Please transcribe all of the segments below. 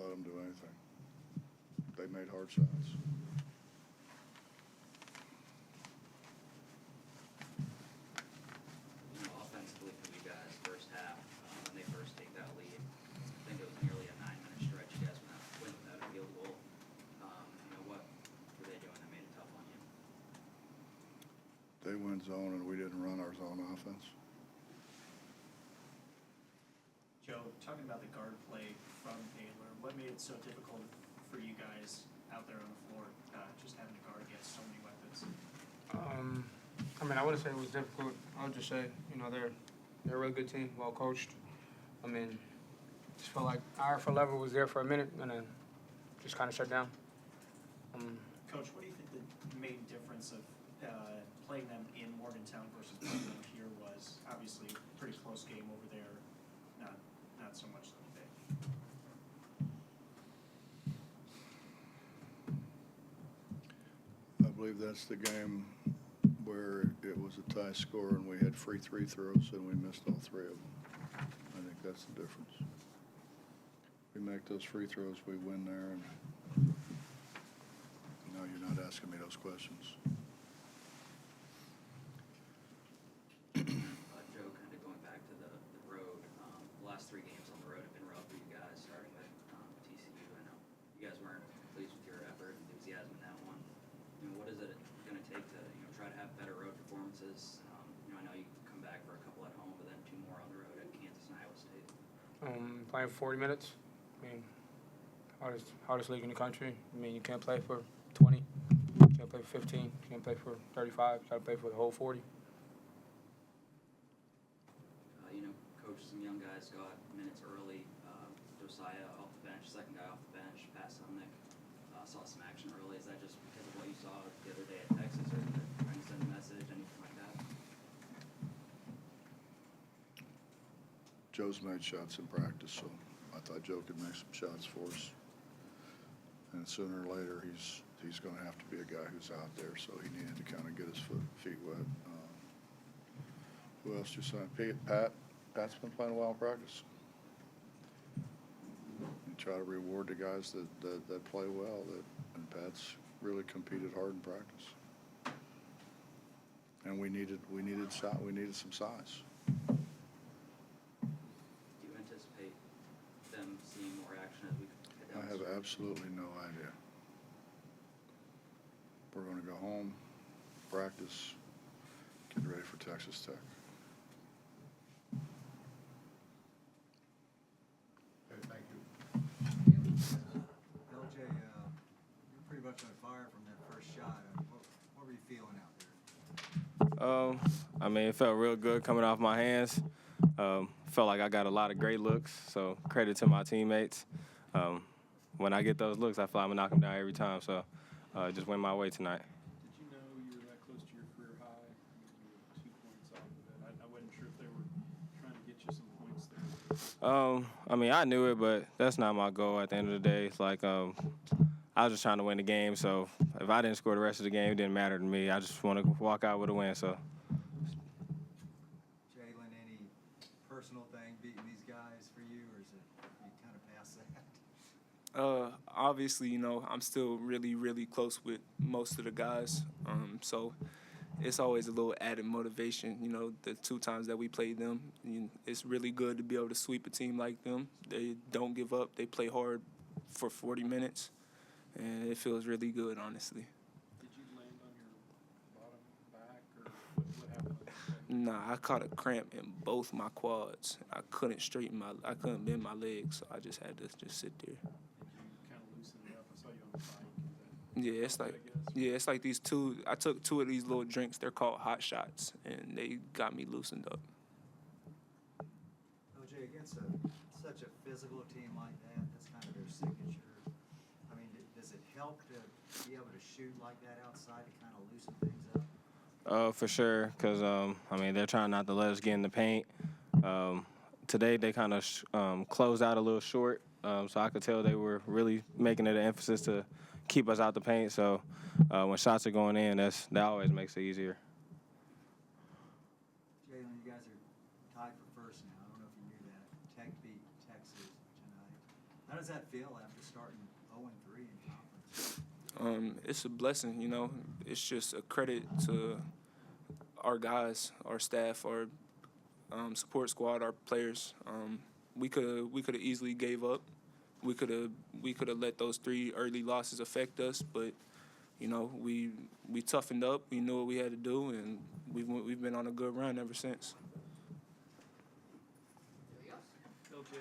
let them do anything. They made hard shots. Offensively for you guys, first half, when they first take that lead, I think it was nearly a 9-minute stretch. You guys went without a field goal. What were they doing that made it tough on you? They went zone, and we didn't run our zone offense. Joe, talking about the guard play from Baylor, what made it so difficult for you guys out there on the floor, just having to guard against so many weapons? I wouldn't say it was difficult. I would just say, they're a really good team, well coached. Just felt like our effort level was there for a minute and then just kind of shut down. Coach, what do you think the main difference of playing them in Morgantown versus playing them here was? Obviously, pretty close game over there, not so much today. I believe that's the game where it was a tie score and we had free throws and we missed all three of them. I think that's the difference. We make those free throws, we win there, and no, you're not asking me those questions. Joe, kind of going back to the road, the last 3 games on the road have been rough for you guys, starting with TCU. I know you guys weren't pleased with your effort and enthusiasm in that one. What is it going to take to try to have better road performances? I know you come back for a couple at home, but then 2 more on the road at Kansas and Iowa State. Playing 40 minutes. Hardest league in the country. You can't play for 20, you can't play for 15, you can't play for 35, you got to play for the whole 40. Coach, some young guys got minutes early. Toussaint off the bench, second guy off the bench, passed on Nick. Saw some action early. Is that just because of what you saw the other day at Texas, or trying to send a message, anything like that? Joe's made shots in practice, so I thought Joe could make some shots for us. And sooner or later, he's going to have to be a guy who's out there, so he needed to kind of get his feet wet. Who else just signed? Pat. Pat's been playing well in practice. You try to reward the guys that play well. And Pat's really competed hard in practice. And we needed some size. Do you anticipate them seeing more action as we get down? I have absolutely no idea. We're going to go home, practice, get ready for Texas Tech. Okay, thank you. LJ, you're pretty much on fire from that first shot. What were you feeling out there? It felt real good coming off my hands. Felt like I got a lot of great looks, so credit to my teammates. When I get those looks, I feel I'm going to knock them down every time, so just went my way tonight. Did you know you were that close to your career high? You were 2 points off of it. I wasn't sure if they were trying to get you some points there. I knew it, but that's not my goal at the end of the day. It's like I was just trying to win the game, so if I didn't score the rest of the game, it didn't matter to me. I just want to walk out with a win, so. Jalen, any personal thing beating these guys for you, or is it you kind of past that? Obviously, I'm still really, really close with most of the guys. So it's always a little added motivation. The 2 times that we played them, it's really good to be able to sweep a team like them. They don't give up. They play hard for 40 minutes, and it feels really good, honestly. Did you land on your bottom back, or what happened with that? Nah, I caught a cramp in both my quads. I couldn't bend my legs, so I just had to just sit there. Did you kind of loosen it up? I saw you on the bike. It's like these 2. I took 2 of these little drinks. They're called hot shots, and they got me loosened up. LJ, against such a physical team like that, that's kind of their signature. Does it help to be able to shoot like that outside to kind of loosen things up? For sure, because, they're trying not to let us get in the paint. Today they kind of closed out a little short, so I could tell they were really making it an emphasis to keep us out the paint. So when shots are going in, that always makes it easier. Jalen, you guys are tied for first now. I don't know if you knew that. Tech beat Texas tonight. How does that feel after starting 0-3 in conference? It's a blessing, you know. It's just a credit to our guys, our staff, our support squad, our players. We could have easily gave up. We could have let those 3 early losses affect us, but you know, we toughened up. We knew what we had to do, and we've been on a good run ever since. LJ,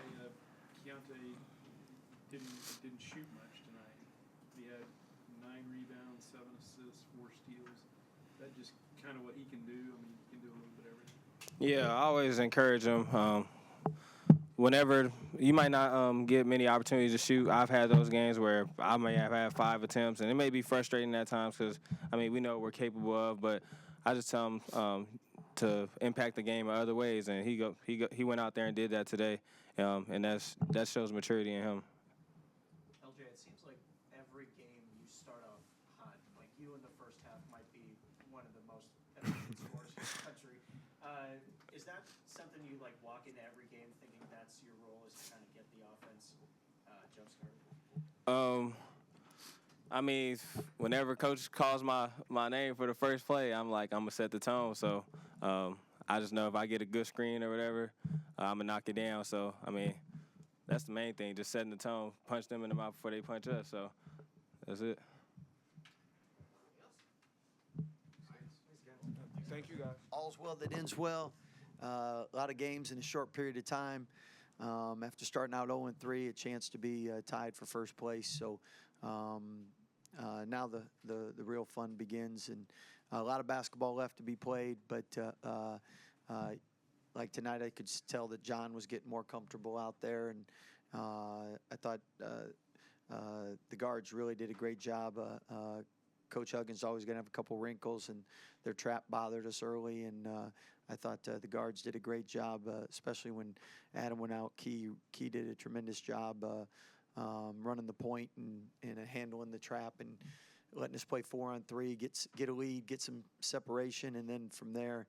Keontae didn't shoot much tonight. He had 9 rebounds, 7 assists, 4 steals. Is that just kind of what he can do? I mean, he can do a little bit of everything. Yeah, I always encourage him. Whenever you might not get many opportunities to shoot, I've had those games where I may have had 5 attempts, and it may be frustrating at times because, I mean, we know what we're capable of, but I just tell him to impact the game in other ways, and he went out there and did that today, and that shows maturity in him. LJ, it seems like every game you start off hot. Like you in the first half might be one of the most efficient scorers in the country. Is that something you like walk into every game thinking that's your role is to kind of get the offense jump started? I mean, whenever coach calls my name for the first play, I'm like, I'm going to set the tone. So I just know if I get a good screen or whatever, I'm going to knock it down. So, I mean, that's the main thing, just setting the tone, punch them in the mouth before they punch us. So that's it. Thank you, guys. All's well that ends well. A lot of games in a short period of time. After starting out 0-3, a chance to be tied for first place. So now the real fun begins, and a lot of basketball left to be played. But like tonight, I could tell that John was getting more comfortable out there, and I thought the guards really did a great job. Coach Huggins is always going to have a couple wrinkles, and their trap bothered us early. And I thought the guards did a great job, especially when Adam went out. Key did a tremendous job running the point and handling the trap and letting us play 4-on-3, get a lead, get some separation, and then from there,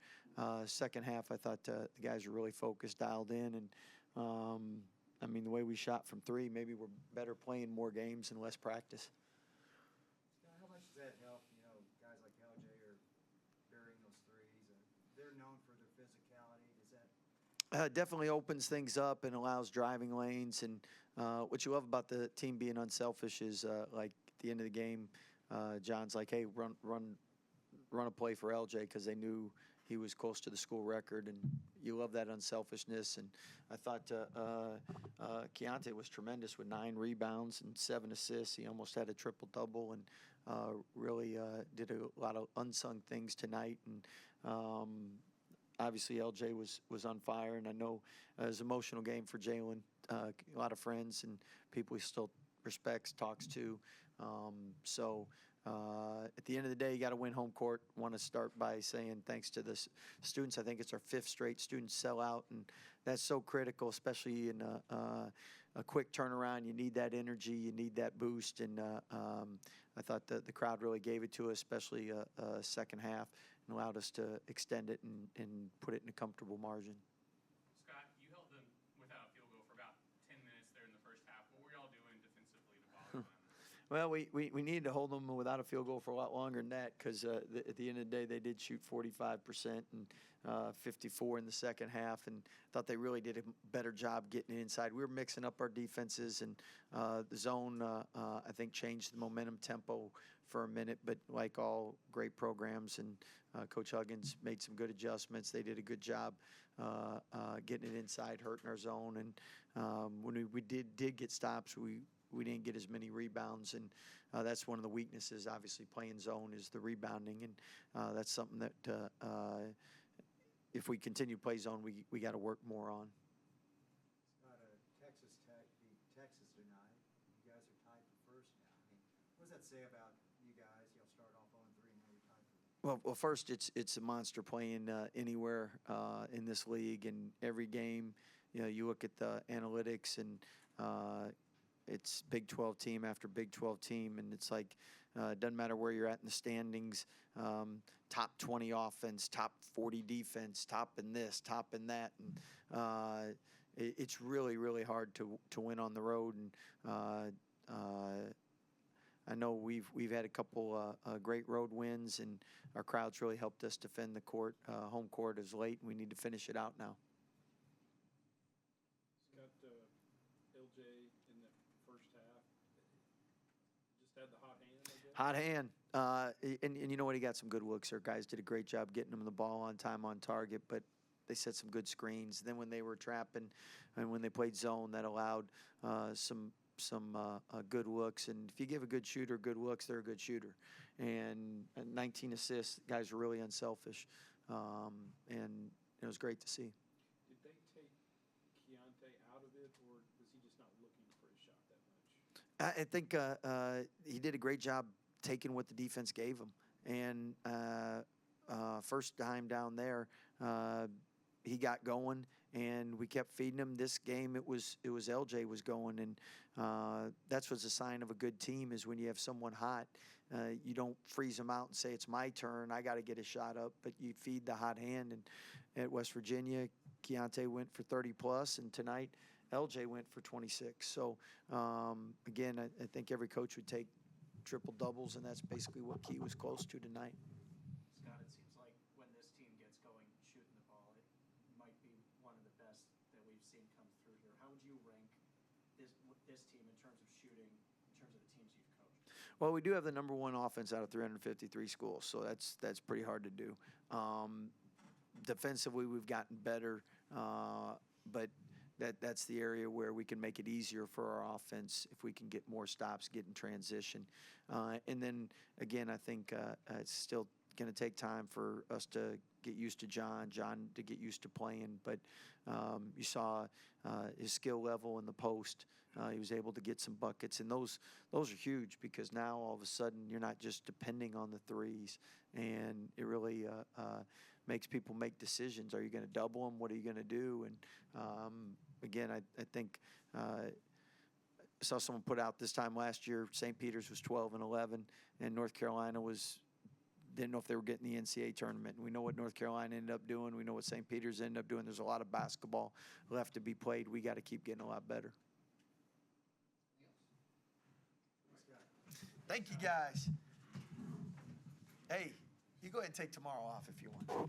second half, I thought the guys were really focused, dialed in, and I mean the way we shot from 3, maybe we're better playing more games and less practice. How much does that help? You know, guys like LJ are burying those threes. They're known for their physicality. Does that? Definitely opens things up and allows driving lanes. And what you love about the team being unselfish is like at the end of the game, John's like, hey, run a play for LJ because they knew he was close to the school record, and you love that unselfishness. And I thought Keontae was tremendous with 9 rebounds and 7 assists. He almost had a triple-double, and really did a lot of unsung things tonight. And obviously LJ was on fire, and I know it was an emotional game for Jalen. A lot of friends and people he still respects, talks to. So at the end of the day, you got to win home court. Want to start by saying thanks to the students. I think it's our 5th straight student sellout, and that's so critical, especially in a quick turnaround. You need that energy, you need that boost, and I thought the crowd really gave it to us, especially second half, and allowed us to extend it and put it in a comfortable margin. Scott, you held them without a field goal for about 10 minutes there in the first half. What were y'all doing defensively to bother them? Well, we needed to hold them without a field goal for a lot longer than that because at the end of the day, they did shoot 45% and 54 in the second half, and thought they really did a better job getting it inside. We were mixing up our defenses, and the zone, I think, changed the momentum tempo for a minute, but like all great programs, and Coach Huggins made some good adjustments. They did a good job getting it inside, hurting our zone, and when we did get stops, we didn't get as many rebounds, and that's one of the weaknesses. Obviously, playing zone is the rebounding, and that's something that if we continue to play zone, we got to work more on. Scott, Texas Tech beat Texas tonight. You guys are tied for first now. I mean, what does that say about you guys? Y'all start off 0-3 and now you're tied for. Well, first, it's a monster playing anywhere in this league, and every game, you know, you look at the analytics, and it's Big 12 team after Big 12 team, and it's like it doesn't matter where you're at in the standings, top 20 offense, top 40 defense, top in this, top in that, and it's really, really hard to win on the road. And I know we've had a couple great road wins, and our crowd's really helped us defend the court. Home court is late, and we need to finish it out now. Scott, LJ in the first half, just had the hot hand, I guess? Hot hand. And you know what? He got some good looks there. Guys did a great job getting him the ball on time, on target, but they set some good screens. Then when they were trapping and when they played zone, that allowed some good looks. And if you give a good shooter good looks, they're a good shooter. And 19 assists, guys were really unselfish. And it was great to see. Did they take Keontae out of it, or was he just not looking for his shot that much? I think he did a great job taking what the defense gave him. And first time down there, he got going, and we kept feeding him. This game, it was LJ was going, and that's what's a sign of a good team is when you have someone hot. You don't freeze them out and say, it's my turn, I got to get a shot up, but you feed the hot hand. And at West Virginia, Keontae went for 30+, and tonight LJ went for 26. So, again, I think every coach would take triple doubles, and that's basically what Key was close to tonight. Scott, it seems like when this team gets going shooting the ball, it might be one of the best that we've seen come through here. How would you rank this team in terms of shooting, in terms of the teams you've coached? Well, we do have the number one offense out of 353 schools, so that's pretty hard to do. Defensively, we've gotten better, but that's the area where we can make it easier for our offense if we can get more stops, get in transition. And then, again, I think it's still going to take time for us to get used to John to get used to playing. But you saw his skill level in the post. He was able to get some buckets, and those are huge because now all of a sudden you're not just depending on the threes, and it really makes people make decisions. Are you going to double them? What are you going to do? And again, I think I saw someone put out this time last year, St. Peter's was 12-11, and North Carolina didn't know if they were getting the NCAA tournament. And we know what North Carolina ended up doing. We know what St. Peter's ended up doing. There's a lot of basketball left to be played. We got to keep getting a lot better. Thank you, guys. Hey, you go ahead and take tomorrow off if you want.